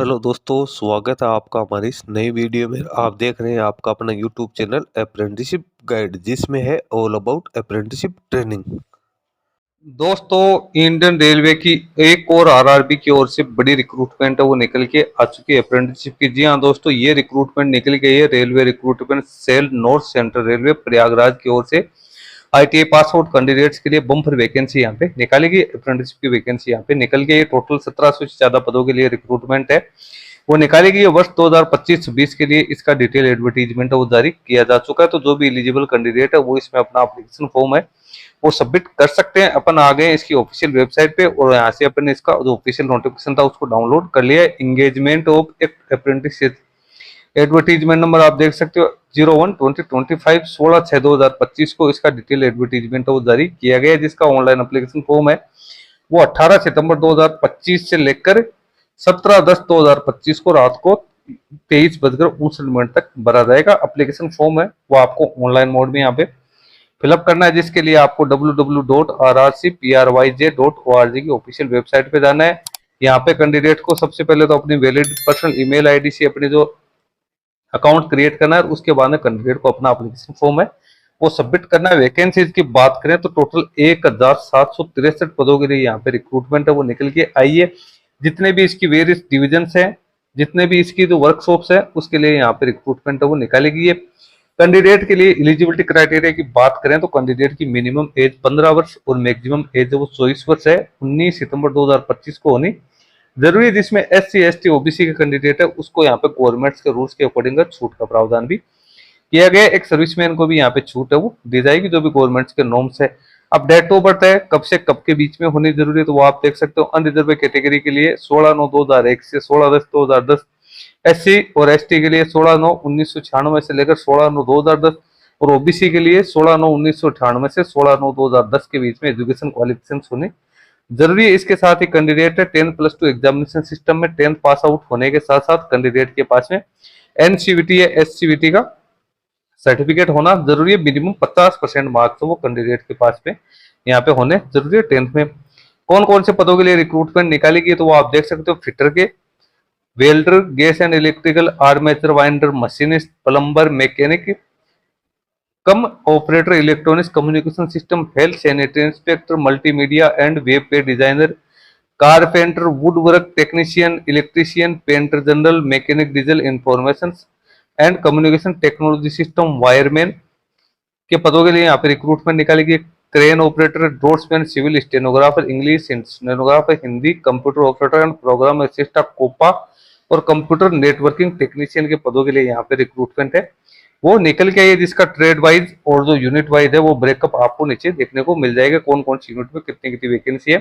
Hello दोस्तों, स्वागत है आपका हमारी इस नई वीडियो में। आप देख रहे हैं आपका अपना यूट्यूब चैनल अप्रेंटिसशिप गाइड, जिसमें है ऑल अबाउट अप्रेंटिसशिप ट्रेनिंग। दोस्तों, इंडियन रेलवे की एक और आरआरबी की ओर से बड़ी रिक्रूटमेंट है वो निकल के आ चुकी है अप्रेंटिसशिप की। जी हाँ दोस्तों, ये रिक्रूटमेंट निकल गई है railway recruitment cell north central railway Prayagraj की ओर से। आईटीआई पास आउट कैंडिडेट्स के लिए बम्पर वैकेंसी यहाँ पे निकाली गई, अप्रेंटिसशिप की वैकेंसी यहाँ पे निकल गई है। टोटल 1700 से ज्यादा पदों के लिए रिक्रूटमेंट है वो निकाली गई है। वर्ष 2025-26 के लिए इसका डिटेल एडवर्टीजमेंट है वो जारी किया जा चुका है। तो जो भी एलिजिबल कैंडिडेट है वो इसमें अपना एप्लीकेशन फॉर्म है वो सबमिट कर सकते हैं। अपन आ गए इसकी ऑफिशियल वेबसाइट पे और यहाँ से अपन इसका जो ऑफिशियल नोटिफिकेशन था उसको डाउनलोड कर लिया। Engagement of apprenticeship advertisement number आप देख सकते हो 01-2025 16/6/2025 को इसका डिटेल एडवर्टीजमेंट वो जारी किया गया है। जिसका ऑनलाइन एप्लीकेशन फॉर्म है वो 18 सितंबर 2025 से लेकर 17/10/2025 को रात को 23:59 तक भरा जाएगा। एप्लीकेशन फॉर्म है वो आपको ऑनलाइन मोड में यहाँ पे फिलअप करना है, जिसके लिए आपको www.rrcpryj.org की ऑफिशियल वेबसाइट पे जाना है। यहाँ पे कैंडिडेट को सबसे पहले तो अपनी वैलिड पर्सनल ईमेल आईडी से अपने जो अकाउंट क्रिएट करना है, उसके बाद में कैंडिडेट को अपना एप्लीकेशन फॉर्म है वो सबमिट करना है। वैकेंसीज की बात करें तो टोटल 1763 पदों के लिए यहाँ पे रिक्रूटमेंट है वो निकल के आई है। जितने भी इसकी वेरियस डिविजन है, जितने भी इसकी जो वर्कशॉप्स है, उसके लिए यहाँ पे रिक्रूटमेंट है वो निकाली गई है। कैंडिडेट के लिए एलिजिबिलिटी क्राइटेरिया की बात करें तो कैंडिडेट की मिनिमम एज 15 वर्ष और मैक्सिमम एज वो 24 वर्ष है। 19 सितंबर 2025 को होनी जरूरी है। जिसमें SC ST OBC के कैंडिडेट है उसको यहाँ पे गवर्नमेंट के रूल्स के अकॉर्डिंग छूट का प्रावधान भी किया गया। एक सर्विसमैन को भी यहाँ पे छूट है वो दी जाएगी, जो भी गवर्नमेंट के नॉर्म्स है। अब डेट ऑफ बर्थ है कब से कब के बीच में होनी जरूरी है तो वो आप देख सकते हो। अनरिजर्व कैटेगरी के लिए 16/9/2001 से 16/10/2010, SC और ST के लिए 16/9/1996 से लेकर 16/9/2010 और OBC के लिए 16/9/1998 से 16/9/2010 के बीच में एजुकेशन क्वालिफिकेशन होनी जरूरी है। इसके साथ ही कैंडिडेट है 10+2 एग्जामिनेशन सिस्टम में 10th पास आउट होने के साथ साथ कैंडिडेट के पास में NCVT या SCVT का सर्टिफिकेट होना जरूरी है। मिनिमम 50% मार्क्स तो वो कैंडिडेट के पास में यहाँ पे होने जरूरी है 10th में। कौन कौन से पदों के लिए रिक्रूटमेंट निकाली गई तो वो आप देख सकते हो। फिटर के, welder, gas and electrical, armature winder, machinist, plumber, mechanic cum operator, electronics communication system, health sanitary inspector, multimedia and web page designer, carpenter, wood work technician, electrician, painter general, mechanic, diesel information and communication technology system, wireman के पदों के लिए यहाँ पे recruitment निकाली गई। Crane operator, draughtsman, civil stenographer, English stenographer, Hindi, computer operator and programme assistant, COPA और computer networking technician के पदों के लिए यहाँ पे रिक्रूटमेंट है वो निकल के आइए। जिसका ट्रेड वाइज और जो यूनिट वाइज है वो ब्रेकअप आपको नीचे देखने को मिल जाएगा। कौन कौन सी यूनिट में कितनी कितनी वैकेंसी है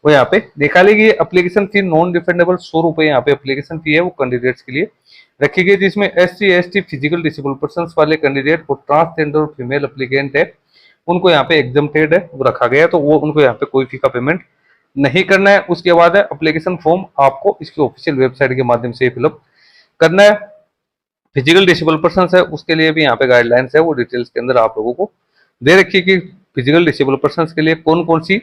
वो यहाँ पे निकाली गई। एप्लीकेशन फी नॉन रिफंडेबल 100 रुपए यहाँ पे एप्लीकेशन फी है वो कैंडिडेट्स के लिए रखी गई। जिसमें SC ST physical disable person वाले कैंडिडेट और ट्रांसजेंडर और फीमेल एप्लीकेंट है उनको यहाँ पे एग्जम्प्टेड है वो रखा गया है, तो वो उनको यहाँ पे कोई फी का पेमेंट नहीं करना है। उसके बाद है एप्लीकेशन फॉर्म आपको इसकी ऑफिशियल वेबसाइट के माध्यम से फिलअप करना है। फिजिकल डिसेबल पर्सन है उसके लिए भी यहाँ पे गाइडलाइंस है वो डिटेल्स के अंदर आप लोगों को दे रखी है कि फिजिकल डिसेबल पर्सन के लिए कौन कौन सी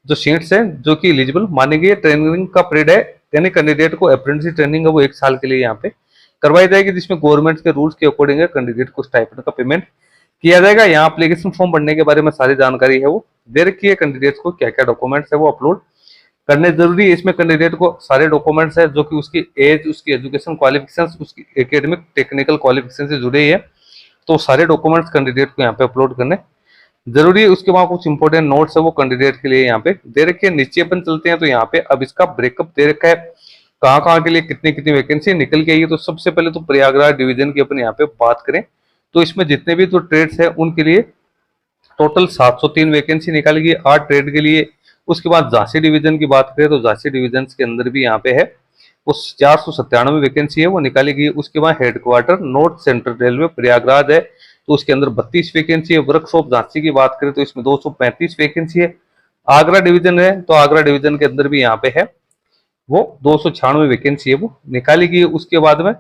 जो सीट्स हैं जो कि एलिजिबल मानी गई है। ट्रेनिंग का पीरियड है, यानी कैंडिडेट को अप्रेंटिस ट्रेनिंग है वो 1 साल के लिए यहाँ पे करवाई जाएगी। जिसमें गवर्नमेंट के रूल्स के अकॉर्डिंग है कैंडिडेट को स्टाइपेंड का पेमेंट किया जाएगा। यहाँ एप्लीकेशन फॉर्म भरने के बारे में सारी जानकारी है वो दे रखी है। कैंडिडेट्स को क्या क्या डॉक्यूमेंट्स है वो अपलोड करने जरूरी है। इसमें कैंडिडेट को सारे डॉक्यूमेंट्स है जो कि उसकी एज, उसकी एजुकेशन क्वालिफिकेशन, उसकी एकेडमिक टेक्निकल क्वालिफिकेशन से जुड़े ही है, तो सारे डॉक्यूमेंट्स कैंडिडेट को यहाँ पे अपलोड करने जरूरी है। उसके बाद कुछ इंपॉर्टेंट नोट्स है वो कैंडिडेट के लिए यहाँ पे दे रखे हैं। नीचे अपन चलते हैं तो यहाँ पे अब इसका ब्रेकअप दे रखा है कहाँ कहाँ के लिए कितनी कितनी वैकेंसी निकल के आई है। तो सबसे पहले तो प्रयागराज डिवीजन की अपन यहाँ पे बात करें तो इसमें जितने भी तो ट्रेड्स है उनके लिए टोटल 703 वैकेंसी निकाली गई 8 ट्रेड के लिए। उसके बाद झांसी डिवीजन की बात करें तो झांसी डिवीजन के अंदर भी यहाँ पे है वो 497 वैकेंसी है वो निकाली गई। उसके बाद headquarter north central railway Prayagraj है तो उसके अंदर 32 वैकेंसी है। वर्कशॉप झांसी की बात करें तो इसमें 235 वैकेंसी है। आगरा डिवीजन है तो आगरा डिवीजन के अंदर भी यहाँ पे है वो 296 वैकेंसी है वो निकाली गई। उसके बाद में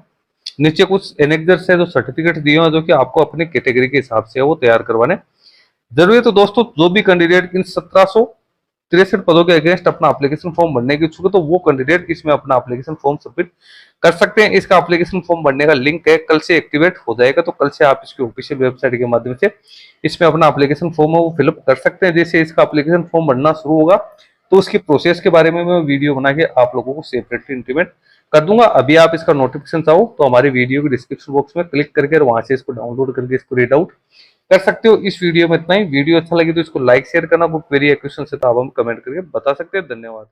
नीचे कुछ एनेक्जर्स है जो सर्टिफिकेट दिए हैं जो कि आपको अपने कैटेगरी के हिसाब से वो तैयार करवाने जरूरी है। तो दोस्तों जो भी कैंडिडेट इन 1700 63 पदों के अगेंस्ट अपना एप्लीकेशन फॉर्म भरने की इच्छुक है तो वो कैंडिडेट इसमें अपना एप्लीकेशन फॉर्म सबमिट कर सकते हैं। इसका एप्लीकेशन फॉर्म भरने का लिंक है, कल से एक्टिवेट हो जाएगा, तो कल से आप इसकी ऑफिशियल वेबसाइट के माध्यम से इसमें अपना एप्लीकेशन फॉर्म है वो फिलअप कर सकते हैं। जैसे इसका एप्लीकेशन फॉर्म भरना शुरू होगा तो उसकी प्रोसेस के बारे में मैं वीडियो बना के आप लोगों को सेपरेटली इंटीमेट कर दूंगा। अभी आप इसका नोटिफिकेशन चाहो तो हमारी वीडियो के डिस्क्रिप्शन बॉक्स में क्लिक करके वहां से इसको डाउनलोड करके इसको रीड आउट कर सकते हो। इस वीडियो में इतना ही। वीडियो अच्छा लगे तो इसको लाइक शेयर करना, कोई क्वेरी या क्वेश्चन है तो आप हम कमेंट करके बता सकते हैं। धन्यवाद।